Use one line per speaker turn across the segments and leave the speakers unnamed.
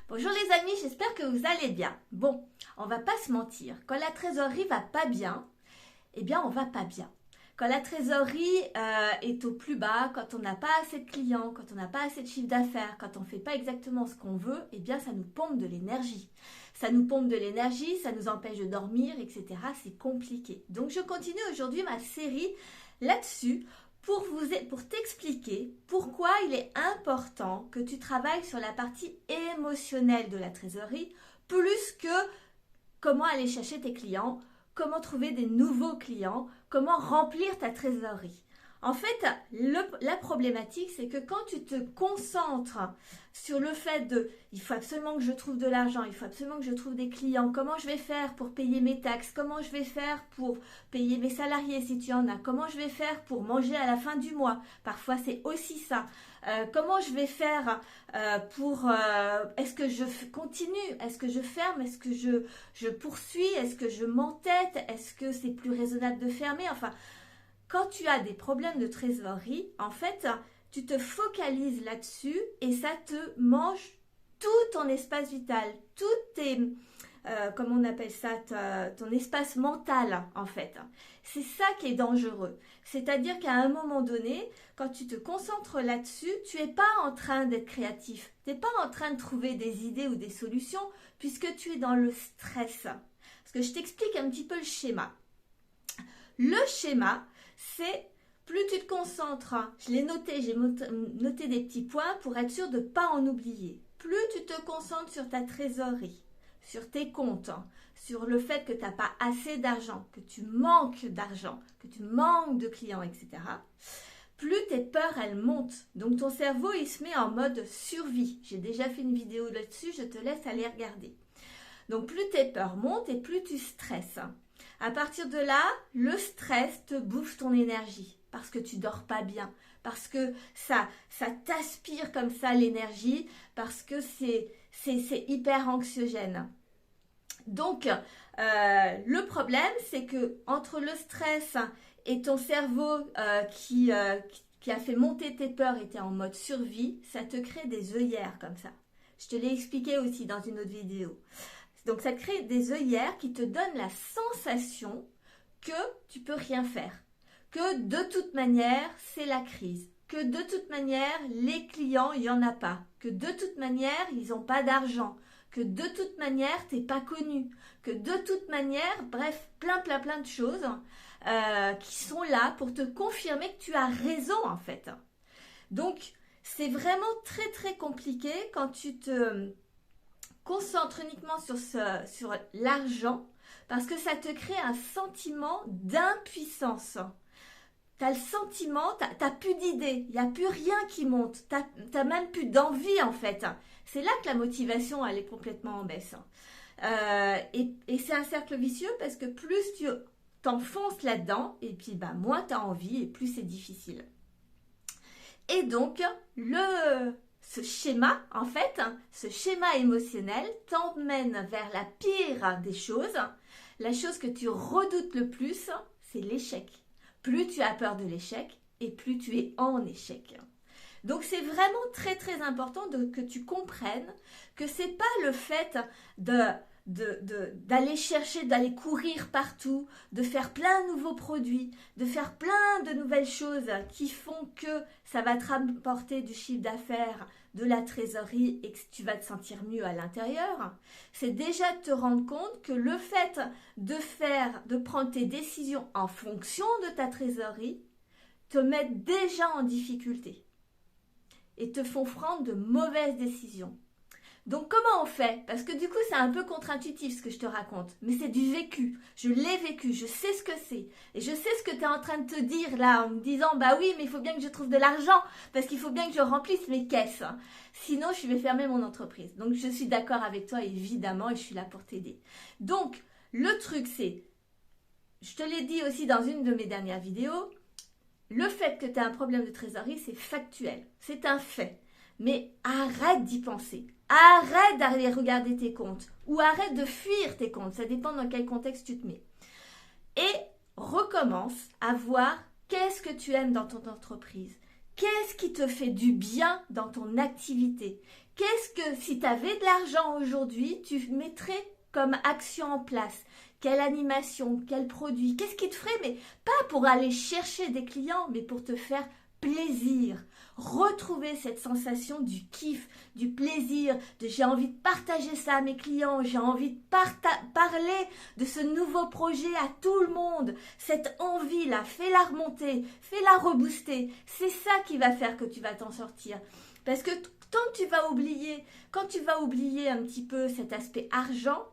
Bonjour les amis, j'espère que vous allez bien. Bon, on va pas se mentir, quand la trésorerie va pas bien, eh bien on va pas bien. Quand la trésorerie est au plus bas, quand on n'a pas assez de clients, quand on n'a pas assez de chiffre d'affaires, quand on ne fait pas exactement ce qu'on veut, eh bien ça nous pompe de l'énergie. Ça nous pompe de l'énergie, ça nous empêche de dormir, etc. C'est compliqué. Donc je continue aujourd'hui ma série là-dessus pour t'expliquer pourquoi il est important que tu travailles sur la partie émotionnelle de la trésorerie plus que comment aller chercher tes clients, comment trouver des nouveaux clients, comment remplir ta trésorerie. En fait, la problématique, c'est que quand tu te concentres sur le fait de « il faut absolument que je trouve de l'argent, il faut absolument que je trouve des clients, comment je vais faire pour payer mes taxes, comment je vais faire pour payer mes salariés si tu en as, comment je vais faire pour manger à la fin du mois ?» Parfois, c'est aussi ça. Comment je vais faire est-ce que je continue, est-ce que je ferme, est-ce que je poursuis, est-ce que je m'entête, est-ce que c'est plus raisonnable de fermer, enfin... Quand tu as des problèmes de trésorerie, en fait, tu te focalises là-dessus et ça te mange tout ton espace vital, tout tes, comment on appelle ça, ton espace mental, en fait. C'est ça qui est dangereux. C'est-à-dire qu'à un moment donné, quand tu te concentres là-dessus, tu n'es pas en train d'être créatif. Tu n'es pas en train de trouver des idées ou des solutions puisque tu es dans le stress. Parce que je t'explique un petit peu le schéma. Le schéma, c'est plus tu te concentres, je l'ai noté, j'ai noté des petits points pour être sûr de ne pas en oublier. Plus tu te concentres sur ta trésorerie, sur tes comptes, sur le fait que tu n'as pas assez d'argent, que tu manques d'argent, que tu manques de clients, etc., plus tes peurs, elles montent. Donc ton cerveau, il se met en mode survie. J'ai déjà fait une vidéo là-dessus, je te laisse aller regarder. Donc plus tes peurs montent et plus tu stresses. À partir de là, le stress te bouffe ton énergie parce que tu dors pas bien, parce que ça t'aspire comme ça l'énergie, parce que c'est hyper anxiogène. Donc, le problème, c'est que entre le stress et ton cerveau qui a fait monter tes peurs et tu es en mode survie, ça te crée des œillères comme ça. Je te l'ai expliqué aussi dans une autre vidéo. Donc, ça crée des œillères qui te donnent la sensation que tu peux rien faire, que de toute manière, c'est la crise, que de toute manière, les clients, il n'y en a pas, que de toute manière, ils n'ont pas d'argent, que de toute manière, tu n'es pas connu, que de toute manière, bref, plein de choses qui sont là pour te confirmer que tu as raison en fait. Donc, c'est vraiment très compliqué quand tu te... concentre uniquement sur l'argent parce que ça te crée un sentiment d'impuissance. Tu as le sentiment, tu n'as plus d'idées, il n'y a plus rien qui monte, tu n'as même plus d'envie en fait. C'est là que la motivation elle est complètement en baisse. Et c'est un cercle vicieux parce que plus tu t'enfonces là-dedans et puis moins tu as envie et plus c'est difficile. Et donc, ce schéma, en fait, ce schéma émotionnel t'emmène vers la pire des choses. La chose que tu redoutes le plus, c'est l'échec. Plus tu as peur de l'échec et plus tu es en échec. Donc, c'est vraiment très important que tu comprennes que ce n'est pas le fait d'aller chercher, d'aller courir partout, de faire plein de nouveaux produits, de faire plein de nouvelles choses qui font que ça va te rapporter du chiffre d'affaires, de la trésorerie et que tu vas te sentir mieux à l'intérieur. C'est déjà de te rendre compte que le fait de prendre tes décisions en fonction de ta trésorerie te met déjà en difficulté et te font prendre de mauvaises décisions. Donc, comment on fait? Parce que du coup, c'est un peu contre-intuitif ce que je te raconte. Mais c'est du vécu. Je l'ai vécu. Je sais ce que c'est. Et je sais ce que tu es en train de te dire là en me disant, bah oui, mais il faut bien que je trouve de l'argent. Parce qu'il faut bien que je remplisse mes caisses. Sinon, je vais fermer mon entreprise. Donc, je suis d'accord avec toi, évidemment, et je suis là pour t'aider. Donc, le truc, c'est, je te l'ai dit aussi dans une de mes dernières vidéos, le fait que tu as un problème de trésorerie, c'est factuel. C'est un fait. Mais arrête d'y penser. Arrête d'aller regarder tes comptes ou arrête de fuir tes comptes. Ça dépend dans quel contexte tu te mets. Et recommence à voir qu'est-ce que tu aimes dans ton entreprise. Qu'est-ce qui te fait du bien dans ton activité? Qu'est-ce que, si tu avais de l'argent aujourd'hui, tu mettrais comme action en place? Quelle animation, quel produit? Qu'est-ce qui te ferait? Mais pas pour aller chercher des clients, mais pour te faire plaisir. Retrouver cette sensation du kiff, du plaisir, de j'ai envie de partager ça à mes clients, j'ai envie de parler de ce nouveau projet à tout le monde. Cette envie-là, fais-la remonter, fais-la rebooster. C'est ça qui va faire que tu vas t'en sortir. Parce que quand tu vas oublier un petit peu cet aspect argent,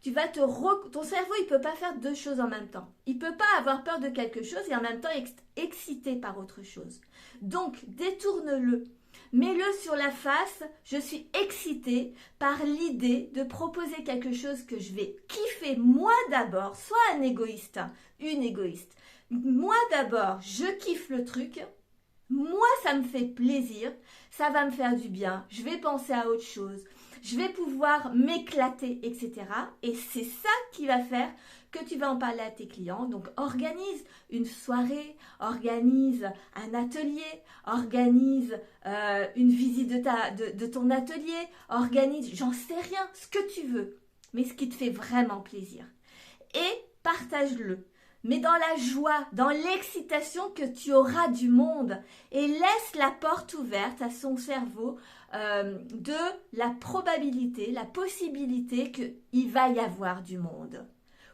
ton cerveau, il peut pas faire deux choses en même temps. Il peut pas avoir peur de quelque chose et en même temps être excité par autre chose. Donc, détourne-le. Mets-le sur la face. Je suis excitée par l'idée de proposer quelque chose que je vais kiffer moi d'abord. Sois un égoïste, une égoïste. Moi d'abord, je kiffe le truc. Moi, ça me fait plaisir. Ça va me faire du bien. Je vais penser à autre chose. Je vais pouvoir m'éclater, etc. Et c'est ça qui va faire que tu vas en parler à tes clients. Donc, organise une soirée, organise un atelier, organise une visite de ton atelier, organise, j'en sais rien, ce que tu veux, mais ce qui te fait vraiment plaisir. Et partage-le. Mais dans la joie, dans l'excitation que tu auras du monde. Et laisse la porte ouverte à son cerveau de la probabilité, la possibilité qu'il va y avoir du monde.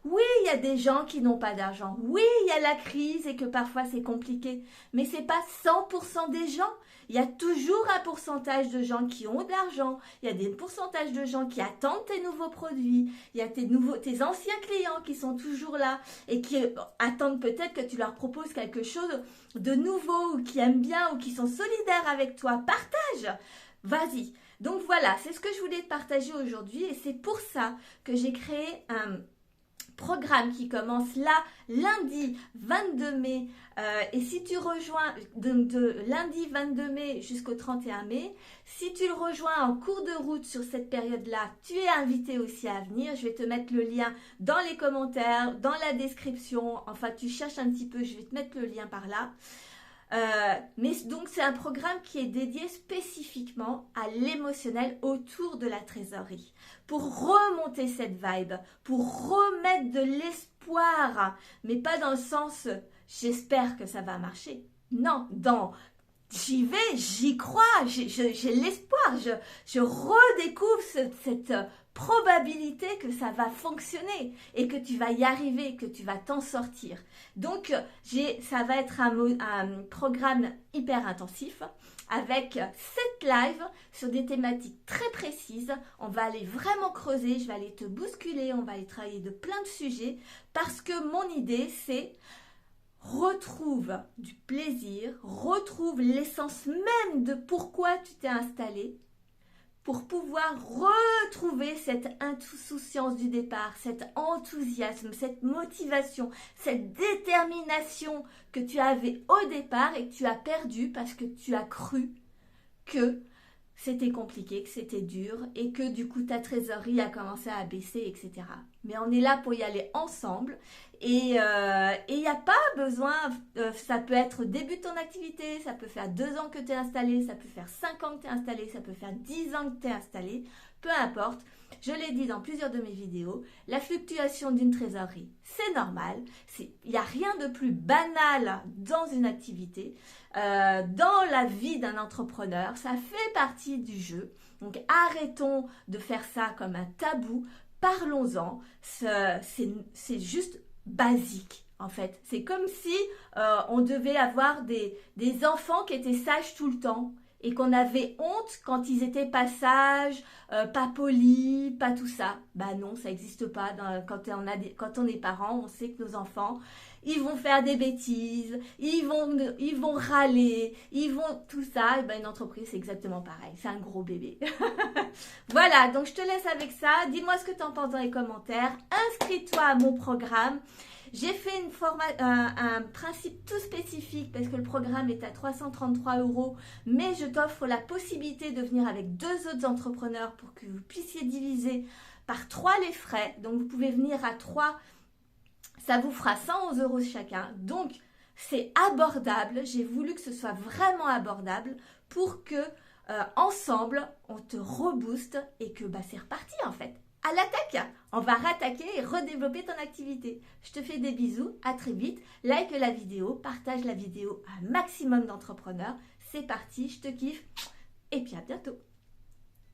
Oui, il y a des gens qui n'ont pas d'argent. Oui, il y a la crise et que parfois c'est compliqué. Mais ce n'est pas 100% des gens. Il y a toujours un pourcentage de gens qui ont de l'argent. Il y a des pourcentages de gens qui attendent tes nouveaux produits. Il y a tes anciens clients qui sont toujours là et qui attendent peut-être que tu leur proposes quelque chose de nouveau ou qui aiment bien ou qui sont solidaires avec toi. Partage! Vas-y. Donc voilà, c'est ce que je voulais te partager aujourd'hui et c'est pour ça que j'ai créé un programme qui commence là, lundi 22 mai. Et si tu rejoins de lundi 22 mai jusqu'au 31 mai, si tu le rejoins en cours de route sur cette période-là, tu es invité aussi à venir. Je vais te mettre le lien dans les commentaires, dans la description. Enfin, tu cherches un petit peu, je vais te mettre le lien par là. Mais donc c'est un programme qui est dédié spécifiquement à l'émotionnel autour de la trésorerie pour remonter cette vibe, pour remettre de l'espoir, mais pas dans le sens j'espère que ça va marcher. Non, dans j'y vais, j'y crois, j'ai l'espoir, je redécouvre cette probabilité que ça va fonctionner et que tu vas y arriver, que tu vas t'en sortir. Donc, ça va être un programme hyper intensif avec 7 lives sur des thématiques très précises. On va aller vraiment creuser, je vais aller te bousculer, on va aller travailler de plein de sujets parce que mon idée, c'est retrouve du plaisir, retrouve l'essence même de pourquoi tu t'es installé pour pouvoir retrouver cette insouciance du départ, cet enthousiasme, cette motivation, cette détermination que tu avais au départ et que tu as perdu parce que tu as cru que c'était compliqué, que c'était dur et que du coup ta trésorerie a commencé à baisser, etc. Mais on est là pour y aller ensemble et il n'y a pas besoin, ça peut être début de ton activité, ça peut faire 2 ans que tu es installé, ça peut faire 5 ans que tu es installé, ça peut faire 10 ans que tu es installé, peu importe. Je l'ai dit dans plusieurs de mes vidéos, la fluctuation d'une trésorerie, c'est normal. Il n'y a rien de plus banal dans une activité, dans la vie d'un entrepreneur. Ça fait partie du jeu. Donc arrêtons de faire ça comme un tabou. Parlons-en. C'est juste basique. En fait, c'est comme si on devait avoir des enfants qui étaient sages tout le temps. Et qu'on avait honte quand ils étaient pas sages, pas polis, pas tout ça. Bah non, ça n'existe pas. Quand on est parent, on sait que nos enfants, ils vont faire des bêtises, ils vont râler, ils vont tout ça. Et ben une entreprise, c'est exactement pareil. C'est un gros bébé. Voilà, donc je te laisse avec ça. Dis-moi ce que tu en penses dans les commentaires. Inscris-toi à mon programme. J'ai fait un principe tout spécifique parce que le programme est à 333 €, mais je t'offre la possibilité de venir avec 2 autres entrepreneurs pour que vous puissiez diviser par 3 les frais. Donc, vous pouvez venir à 3, ça vous fera 111 € chacun. Donc, c'est abordable. J'ai voulu que ce soit vraiment abordable pour que ensemble, on te rebooste et que bah, c'est reparti en fait. À l'attaque, on va rattaquer et redévelopper ton activité. Je te fais des bisous, à très vite. Like la vidéo, partage la vidéo à un maximum d'entrepreneurs. C'est parti, je te kiffe et puis à bientôt.